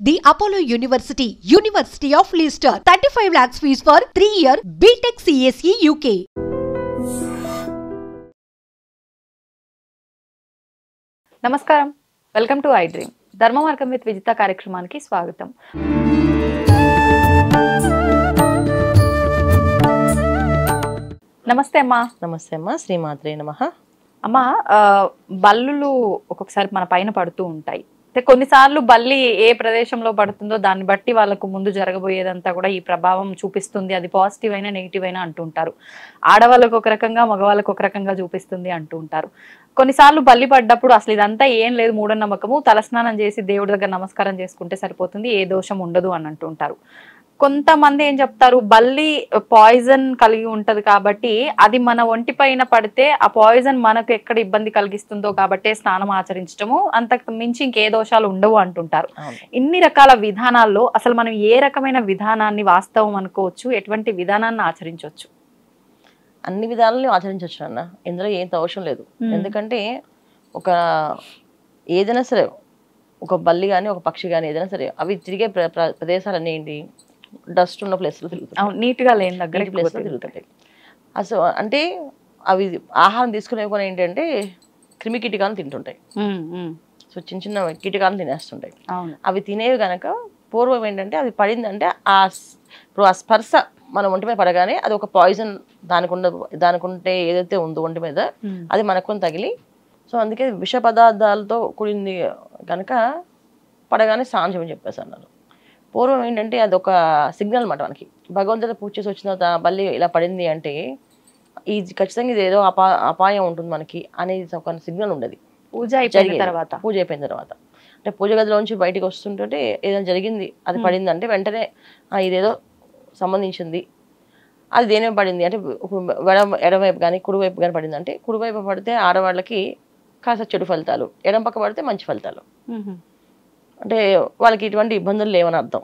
The Apollo University, University of Leicester. 35 lakhs fees for 3-year BTech CSE UK. నమస్కారం, welcome to I dream. ధర్మ మార్గం with Vijitha కార్యక్రమానికి స్వాగతం. నమస్తే అమ్మా. నమస్తే అమ్మా, శ్రీమాత్రే నమః. అమ్మా, బల్లులు ఒక్కొక్కసారి మన పైన పడుతూ ఉంటాయి. కొన్నిసార్లు బల్లి ఏ ప్రదేశంలో పడుతుందో దాన్ని బట్టి వాళ్ళకు ముందు జరగబోయేదంతా కూడా ఈ ప్రభావం చూపిస్తుంది. అది పాజిటివ్ అయినా నెగిటివ్ అయినా అంటుంటారు. ఆడవాళ్ళకు ఒక రకంగా, మగవాళ్ళకు ఒక రకంగా చూపిస్తుంది అంటూ ఉంటారు. కొన్నిసార్లు బల్లి పడ్డప్పుడు అసలు ఇదంతా ఏం లేదు, మూఢనమ్మకము, తలస్నానం చేసి దేవుడి దగ్గర నమస్కారం చేసుకుంటే సరిపోతుంది, ఏ దోషం ఉండదు అని అంటుంటారు. కొంతమంది ఏం చెప్తారు, బల్లి పాయిజన్ కలిగి ఉంటది కాబట్టి అది మన ఒంటి పైన పడితే ఆ పాయిజన్ మనకు ఎక్కడ ఇబ్బంది కలిగిస్తుందో కాబట్టి స్నానం ఆచరించడము, అంతకు మించి ఇంకే దోషాలు ఉండవు అంటుంటారు. ఇన్ని రకాల విధానాల్లో అసలు మనం ఏ రకమైన విధానాన్ని వాస్తవం అనుకోవచ్చు, ఎటువంటి విధానాన్ని ఆచరించవచ్చు? అన్ని విధాలను ఆచరించవచ్చు అన్న, ఇందులో ఏం అవసరం లేదు. ఎందుకంటే ఒక ఏదైనా సరే, ఒక బల్లి కానీ ఒక పక్షి కానీ ఏదైనా సరే, అవి తిరిగే ప్రదేశాలన్నీ ఏంటి, డస్ట్ ఉన్న ప్లేస్లో తిరుగుతాయి, నీట్గా లేని దగ్గర ప్లేస్లో తిరుగుతాయి. అసలు అంటే అవి ఆహారం తీసుకునే కూడా ఏంటంటే క్రిమి కీటకాలను తింటుంటాయి. సో చిన్న చిన్న కీటకాలను తినేస్తుంటాయి. అవి తినేవి కనుక పూర్వం ఏంటంటే అది పడిందంటే ఇప్పుడు ఆ స్పర్శ మన ఒంటి మీద పడగానే అది ఒక పాయిజన్ దానికుంటే ఏదైతే ఉందో ఒంటి మీద అది మనకు తగిలి, సో అందుకే విష పదార్థాలతో కూడింది కనుక పడగానే స్నానం చేయమని చెప్పేసి అన్నారు. పూర్వం ఏంటంటే అది ఒక సిగ్నల్ అన్నమాట. మనకి భగవంతుడు పూజ చేసి వచ్చిన తర్వాత బల్లి ఇలా పడింది అంటే ఈ ఖచ్చితంగా ఇది ఏదో అపాయం ఉంటుంది మనకి అనేది ఒక సిగ్నల్ ఉండేది. పూజ అయిపోయిన తర్వాత అంటే పూజ గదిలోంచి బయటికి వస్తుంటే ఏదైనా జరిగింది, అది పడిందంటే వెంటనే ఇదేదో సంబంధించింది, అది దేనివైపు పడింది అంటే ఎడమవైపు కానీ కుడివైపు కానీ పడింది అంటే కుడివైపు పడితే ఆడవాళ్ళకి కాస్త చెడు ఫలితాలు, ఎడం పక్క పడితే మంచి ఫలితాలు, అంటే వాళ్ళకి ఇటువంటి ఇబ్బందులు లేవని అర్థం.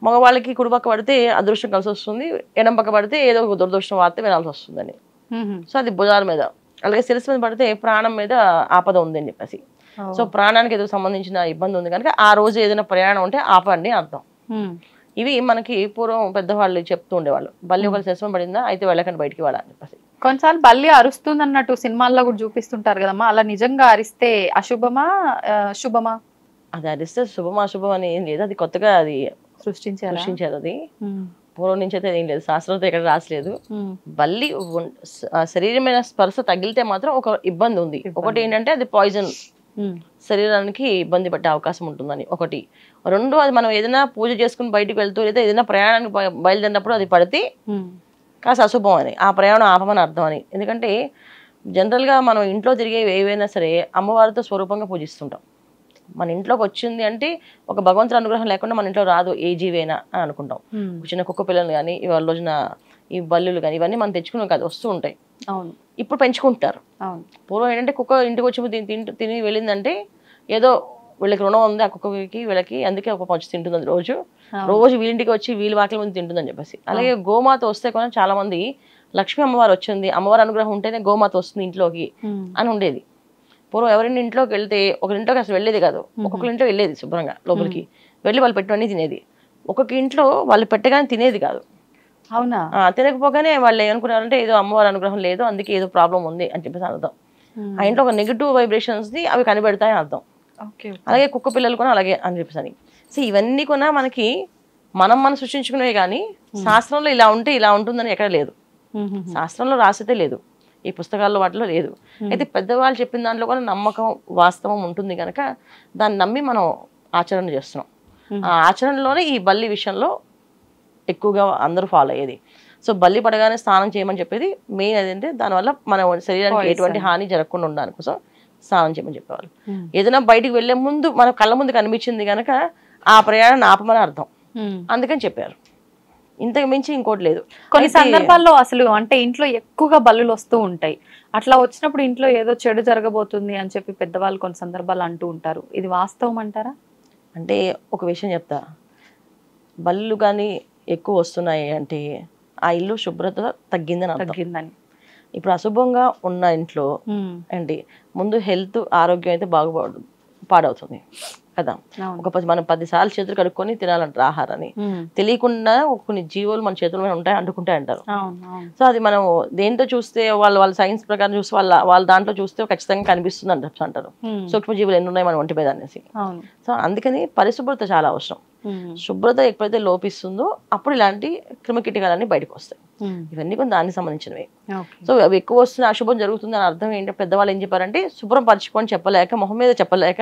మగవాళ్ళకి కుడిపక్క పడితే అదృష్టం కలిసి వస్తుంది, ఎడం పక్క పడితే ఏదో ఒక దురదృష్టం వార్త వినాల్సి వస్తుందని. సో అది భుజాల మీద, అలాగే శిరస్సు మీద పడితే ప్రాణం మీద ఆపద ఉంది అని చెప్పేసి. సో ప్రాణానికి ఏదో సంబంధించిన ఇబ్బంది ఉంది కనుక ఆ రోజు ఏదైనా ప్రయాణం ఉంటే ఆపండి అర్థం. ఇవి మనకి పూర్వం పెద్దవాళ్ళు చెప్తూ ఉండేవాళ్ళు. బల్లి ఒకళ్ళు శిరస్సు పడిందా అయితే వెళ్ళకండి బయటికి వాళ్ళ అని చెప్పేసి. కొన్నిసార్లు బల్లి అరుస్తుంది అన్నట్టు సినిమాల్లో కూడా చూపిస్తుంటారు కదమ్మా, అలా నిజంగా అరిస్తే అశుభమా శుభమా? అది అరిస్తే శుభమా అశుభం అని ఏం లేదు, అది కొత్తగా అది సృష్టించారు. అది పూర్వం నుంచి అయితే ఏం లేదు, శాస్త్రంతో ఎక్కడ రాసలేదు. బల్లి శరీరమైన స్పర్శ తగిలితే మాత్రం ఒక ఇబ్బంది ఉంది. ఒకటి ఏంటంటే అది పాయిజన్, శరీరానికి ఇబ్బంది పట్టే అవకాశం ఉంటుందని ఒకటి. రెండు, అది మనం ఏదైనా పూజ చేసుకుని బయటకు వెళ్తూ లేదా ఏదైనా ప్రయాణానికి బయలుదేరినప్పుడు అది పడితే కాస్త అశుభం అని, ఆ ప్రయాణం ఆపమని అర్థం అని. ఎందుకంటే జనరల్గా మనం ఇంట్లో తిరిగే ఏవైనా సరే అమ్మవారితో స్వరూపంగా పూజిస్తుంటాం. మన ఇంట్లోకి వచ్చింది అంటే ఒక భగవంతుడి అనుగ్రహం లేకుండా మన ఇంట్లో రాదు ఏ జీవైనా అని అనుకుంటాం. చిన్న కుక్క పిల్లలు కానీ ఇవాళ రోజున ఈ బల్లులు కానీ ఇవన్నీ మనం తెచ్చుకున్నాం కాదు, వస్తూ ఉంటాయి. ఇప్పుడు పెంచుకుంటారు. పూర్వం ఏంటంటే కుక్క ఇంటికి వచ్చి తిని వెళ్ళిందంటే ఏదో వీళ్ళకి రుణం ఉంది ఆ కుక్కకి వీళ్ళకి, అందుకే ఒక పంచి తింటుంది రోజు వీళ్ళింటికి వచ్చి వీళ్ళ వాకిల ముందు తింటుందని చెప్పేసి. అలాగే గోమాత వస్తే కూడా చాలా మంది లక్ష్మీ అమ్మవారు వచ్చింది, అమ్మవారి అనుగ్రహం ఉంటేనే గోమాత వస్తుంది ఇంట్లోకి అని ఉండేది. పూర్వం ఎవరైనా ఇంట్లోకి వెళ్తే ఒకరింట్లోకి అసలు వెళ్ళేది కాదు, ఒక్కొక్కరి ఇంట్లో వెళ్ళేది శుభ్రంగా లోపలికి వెళ్ళి వాళ్ళు పెట్టినవన్నీ తినేది. ఒక్కొక్క ఇంట్లో వాళ్ళు పెట్టగానే తినేది కాదు. అవునా? తినకపోగానే వాళ్ళు ఏమనుకున్నారంటే ఏదో అమ్మవారి అనుగ్రహం లేదు అందుకే ఏదో ప్రాబ్లం ఉంది అని చెప్పేసి అర్థం. ఆ ఇంట్లో ఒక నెగిటివ్ వైబ్రేషన్స్ ని అవి కనిపెడతాయని అర్థం. అలాగే కుక్క పిల్లలు కూడా అలాగే అని చెప్పేసి. సో ఇవన్నీ కూడా మనకి మనం సృష్టించుకునేవి కానీ శాస్త్రంలో ఇలా ఉంటే ఇలా ఉంటుందని ఎక్కడ లేదు, శాస్త్రంలో రాసితే లేదు, ఈ పుస్తకాల్లో వాటిలో లేదు. అయితే పెద్దవాళ్ళు చెప్పిన దాంట్లో కూడా నమ్మకం వాస్తవం ఉంటుంది కనుక దాన్ని నమ్మి మనం ఆచరణ చేస్తున్నాం. ఆ ఆచరణలోనే ఈ బల్లి విషయంలో ఎక్కువగా అందరూ ఫాలో అయ్యేది. సో బల్లి పడగానే స్నానం చేయమని చెప్పేది మెయిన్ అదేంటే దానివల్ల మన శరీరానికి ఎటువంటి హాని జరగకుండా ఉండడానికి కోసం స్నానం చేయమని చెప్పేవాళ్ళు. ఏదైనా బయటికి వెళ్లే ముందు మన కళ్ళ ముందు కనిపించింది కనుక ఆ ప్రయాణాన్ని ఆపమని అర్థం, అందుకని చెప్పారు. ఇంతకు మించి ఇంకోటి లేదు. కొన్ని సందర్భాల్లో అసలు అంటే ఇంట్లో ఎక్కువగా బల్లులు వస్తూ ఉంటాయి, అట్లా వచ్చినప్పుడు ఇంట్లో ఏదో చెడు జరగబోతుంది అని చెప్పి పెద్దవాళ్ళు కొన్ని సందర్భాలు అంటూ ఉంటారు. ఇది వాస్తవం అంటారా? అంటే ఒక విషయం చెప్తా, బల్లులు కానీ ఎక్కువ వస్తున్నాయి అంటే ఆ ఇల్లు శుభ్రత తగ్గిందని. ఇప్పుడు అశుభంగా ఉన్న ఇంట్లో అంటే ముందు హెల్త్ ఆరోగ్యం అయితే పాడవుతుంది. కదా. మనం 10 సార్లు చేతులు కడుక్కొని తినాలంటారు ఆహారాన్ని. తెలియకుండా కొన్ని జీవులు మన చేతుల్లో ఉంటాయి, అంటుకుంటాయి అంటారు. సో అది మనం దేంతో చూస్తే వాళ్ళ సైన్స్ ప్రకారం చూస్తే వాళ్ళ దాంట్లో చూస్తే ఖచ్చితంగా కనిపిస్తుంది అంటారు. సూక్ష్మజీవులు ఎన్ని ఉన్నాయి మన ఒంటి మీద అనేసి. సో అందుకని పరిశుభ్రత చాలా అవసరం. శుభ్రత ఎప్పుడైతే లోపిస్తుందో అప్పుడు ఇలాంటి క్రిమికీటకాలన్నీ బయటకు వస్తాయి. ఇవన్నీ కొన్ని దానికి సంబంధించినవి. సో అవి ఎక్కువ వస్తున్న అశుభం జరుగుతుంది అని అర్థం ఏంటంటే పెద్దవాళ్ళు ఏం చెప్పారంటే శుభ్రం పరచుకొని చెప్పలేక, మొహం మీద చెప్పలేక,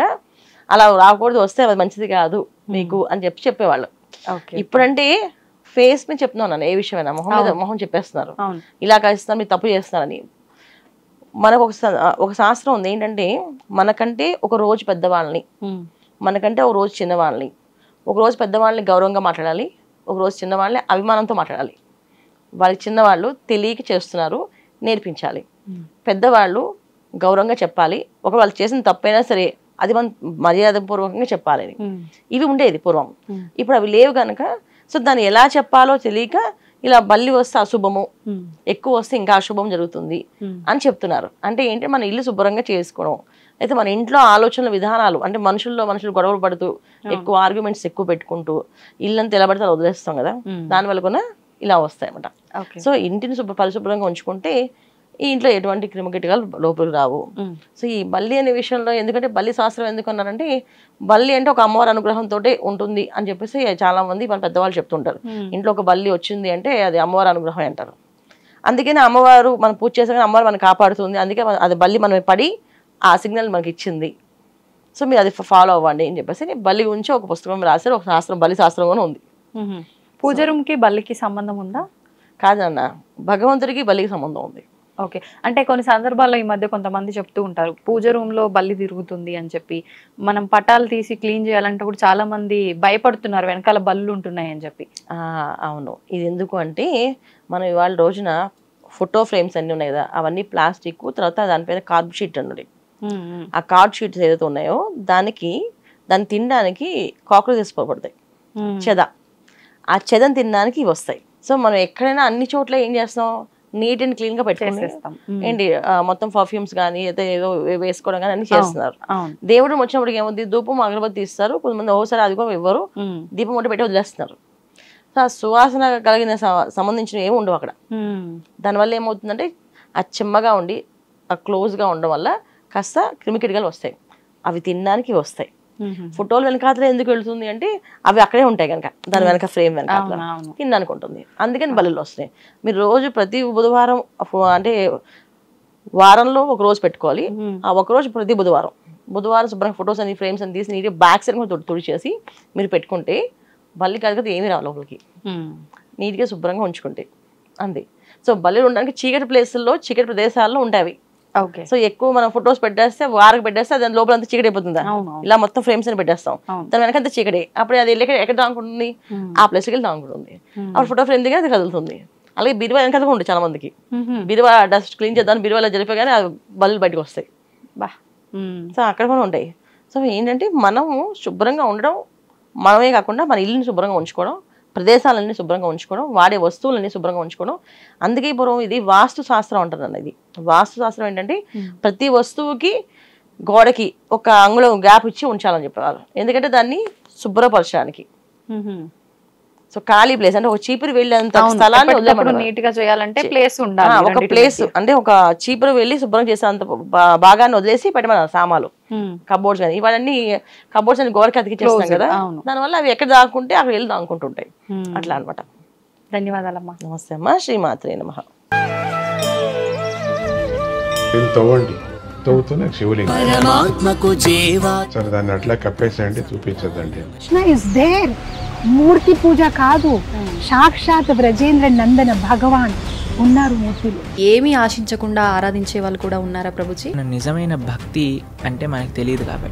అలా రాకూడదు, వస్తే అది మంచిది కాదు మీకు అని చెప్పేవాళ్ళు. ఇప్పుడంటే ఫేస్ మీద చెప్తున్నాను, ఏ విషయమైనా మొహం మీద మొహం చెప్పేస్తున్నారు, ఇలా కలిస్తున్నారు, మీరు తప్పు చేస్తున్నారని. మనకు ఒక శాస్త్రం ఉంది ఏంటంటే మనకంటే ఒక రోజు పెద్దవాళ్ళని, మనకంటే ఒక రోజు చిన్నవాళ్ళని, ఒక రోజు పెద్దవాళ్ళని గౌరవంగా మాట్లాడాలి, ఒక రోజు చిన్నవాళ్ళని అభిమానంతో మాట్లాడాలి. వాళ్ళకి చిన్నవాళ్ళు తెలియక చేస్తున్నారు, నేర్పించాలి. పెద్దవాళ్ళు గౌరవంగా చెప్పాలి, ఒక వాళ్ళు చేసిన తప్పైనా సరే అది మనం మర్యాదపూర్వకంగా చెప్పాలి. ఇవి ఉండేది పూర్వం. ఇప్పుడు అవి లేవు కనుక సో దాన్ని ఎలా చెప్పాలో తెలియక ఇలా బల్లి వస్తే అశుభము, ఎక్కువ వస్తే ఇంకా అశుభం జరుగుతుంది అని చెప్తున్నారు. అంటే ఏంటి, మన ఇల్లు శుభ్రంగా చేసుకోవడం. అయితే మన ఇంట్లో ఆలోచనల విధానాలు అంటే మనుషులు గొడవలు పడుతూ ఎక్కువ ఆర్గ్యుమెంట్స్ ఎక్కువ పెట్టుకుంటూ ఇల్లంతా ఎలా పడితే వదిలేస్తాం కదా, దానివల్ల కూడా ఇలా వస్తాయి అన్నమాట. సో ఇంటిని పరిశుభ్రంగా ఉంచుకుంటే ఈ ఇంట్లో ఎటువంటి క్రిమికీటకాలు లోపలికి రావు. సో ఈ బల్లి అనే విషయంలో ఎందుకంటే బల్లి శాస్త్రం ఎందుకు అన్నారంటే బల్లి అంటే ఒక అమ్మవారి అనుగ్రహంతో ఉంటుంది అని చెప్పేసి చాలా మంది మన పెద్దవాళ్ళు చెప్తుంటారు. ఇంట్లో ఒక బల్లి వచ్చింది అంటే అది అమ్మవారి అనుగ్రహం అంటారు. అందుకని అమ్మవారు మనం పూజ చేసాక అమ్మవారు మనం కాపాడుతుంది. అందుకే అది బల్లి మనం పడి ఆ సిగ్నల్ మనకి ఇచ్చింది. సో మీరు అది ఫాలో అవ్వండి అని చెప్పేసి బల్లి గురించి ఒక పుస్తకం రాశారు. ఒక శాస్త్రం బల్లి శాస్త్రం కూడా ఉంది. పూజ రూమ్కి బల్లికి సంబంధం ఉందా? కాదన్న, భగవంతుడికి బల్లికి సంబంధం ఉంది. ఓకే. అంటే కొన్ని సందర్భాల్లో ఈ మధ్య కొంతమంది చెప్తూ ఉంటారు పూజ రూమ్ లో బల్లి తిరుగుతుంది అని చెప్పి, మనం పటాలు తీసి క్లీన్ చేయాలంటే కూడా చాలా మంది భయపడుతున్నారు వెనకాల బల్లు ఉంటున్నాయి అని చెప్పి. అవును, ఇది ఎందుకు అంటే మనం ఇవాళ రోజున ఫోటో ఫ్రేమ్స్ అన్ని ఉన్నాయి కదా, అవన్నీ ప్లాస్టిక్, తర్వాత దానిపైన కార్డ్ షీట్ అన్నది. ఆ కార్డ్ షీట్స్ ఏదైతే ఉన్నాయో దాన్ని తినడానికి కాక్రోచెస్ పడతాయి, చెద. ఆ చెదని తినడానికి ఇవి వస్తాయి. సో మనం ఎక్కడైనా అన్ని చోట్ల ఏం చేస్తాం, నీట్ అండ్ క్లీన్ గా పెట్టుకుంటాం ఏంటి, మొత్తం పర్ఫ్యూమ్స్ కానీ ఏదో వేసుకోవడం కానీ అన్ని చేస్తున్నారు. దేవుడు వచ్చినప్పటికి ఏముంది, ధూపం అగరబత్తి ఇస్తారు, కొంతమంది ఓసారి అది కూడా ఇవ్వరు, దీపం ఒకటి పెట్టి వదిలేస్తున్నారు. సో ఆ సువాసన కలిగిన సంబంధించిన ఏమి ఉండవు అక్కడ. దానివల్ల ఏమవుతుందంటే ఆ చెమ్మగా ఉండి ఆ క్లోజ్గా ఉండడం వల్ల కాస్త క్రిమికీటకాలు వస్తాయి. అవి తినడానికి వస్తాయి. ఫోటోలు వెనకాతలే ఎందుకు వెళ్తుంది అంటే అవి అక్కడే ఉంటాయి కనుక, దాని వెనక ఫ్రేమ్ వెనకాతల తినడానికి ఉంటుంది. అందుకని బల్లులు వస్తాయి. మీరు రోజు ప్రతి బుధవారం అంటే వారంలో ఒక రోజు పెట్టుకోవాలి. ఆ ఒక రోజు ప్రతి బుధవారం శుభ్రంగా ఫొటోస్ అని ఫ్రేమ్స్ అని తీసి నీట్గా బ్యాక్ సైడ్ కూడా తుడిచేసి మీరు పెట్టుకుంటే బల్లి కాదు ఏమీ రావు లోపలికి, నీట్గా శుభ్రంగా ఉంచుకుంటే అంతే. సో బల్లులు ఉండడానికి చీకటి ప్లేసుల్లో, చీకటి ప్రదేశాల్లో ఉంటాయి. సో ఎక్కువ మనం ఫొటోస్ పెట్టేస్తే వారికి పెట్టేస్తే దాని లోపల అంతా చీకటి అయిపోతుందా, ఇలా మొత్తం ఫ్రేమ్స్ అని పెట్టేస్తాం, దాని వెనకంతా చీకటి. అప్పుడు అది ఎక్కడ దాంకుంటుంది, ఆ ప్లేస్కి వెళ్ళి దాంకుంటుంది. అప్పుడు ఫోటో ఫ్రేమ్ దగ్గర అది కదులుతుంది. అలాగే బీరువా వెనకాల ఉంటుంది చాలా మందికి. బీరువా డస్ట్ క్లీన్ చేద్దాం బీరువాలో జరిపోగానే బల్లులు బయటకు వస్తాయి. సో అక్కడ కూడా ఉంటాయి. సో ఏంటంటే మనము శుభ్రంగా ఉండడం, మనమే కాకుండా మన ఇల్లుని శుభ్రంగా ఉంచుకోవడం, ప్రదేశాలన్నీ శుభ్రంగా ఉంచుకోవడం, వాడే వస్తువులన్నీ శుభ్రంగా ఉంచుకోవడం. అందుకే పూర్వం ఇది వాస్తు శాస్త్రం అంటారు అన్న. ఇది వాస్తు శాస్త్రం ఏంటంటే ప్రతి వస్తువుకి గోడకి ఒక అంగుళం గ్యాప్ ఇచ్చి ఉంచాలని చెప్పేవారు. ఎందుకంటే దాన్ని శుభ్రపరచడానికి. సో ఖాళీ ప్లేస్ అంటే ఒక చీపురు వెళ్ళేంత స్థలాన్ని నీట్ గా చేయాలంటే ప్లేస్ ఉండాలి. ఒక ప్లేస్ అంటే ఒక చీపురు వెళ్ళి శుభ్రం చేసేంత భాగాన్ని వదిలేసి పెట్టమన్నారు. సామాలు, కబోర్డ్స్ కానీ ఇవన్నీ కబోర్డ్స్ అని గోడకి అతికిచ్చేస్తాం కదా, దానివల్ల అవి ఎక్కడ దాక్కుంటే అక్కడ వెళ్ళి దాక్కుంటుంటాయి. అట్లా అనమాట. ధన్యవాదాలమ్మా. నమస్తే అమ్మా. శ్రీమాత్రే నమః. తవ్వుతూనే శివలింగం సరే దాన్ని అట్లా కప్పేసేయండి, చూపించదండి. మూర్తి పూజ కాదు, సాక్షాత్ బ్రజేంద్ర నందన భగవాన్ ఉన్నారు మూర్తిలో. ఏమీ ఆశించకుండా ఆరాధించే వాళ్ళు కూడా ఉన్నారా ప్రభుజీ? నిజమైన భక్తి అంటే మనకు తెలియదు కాబట్టి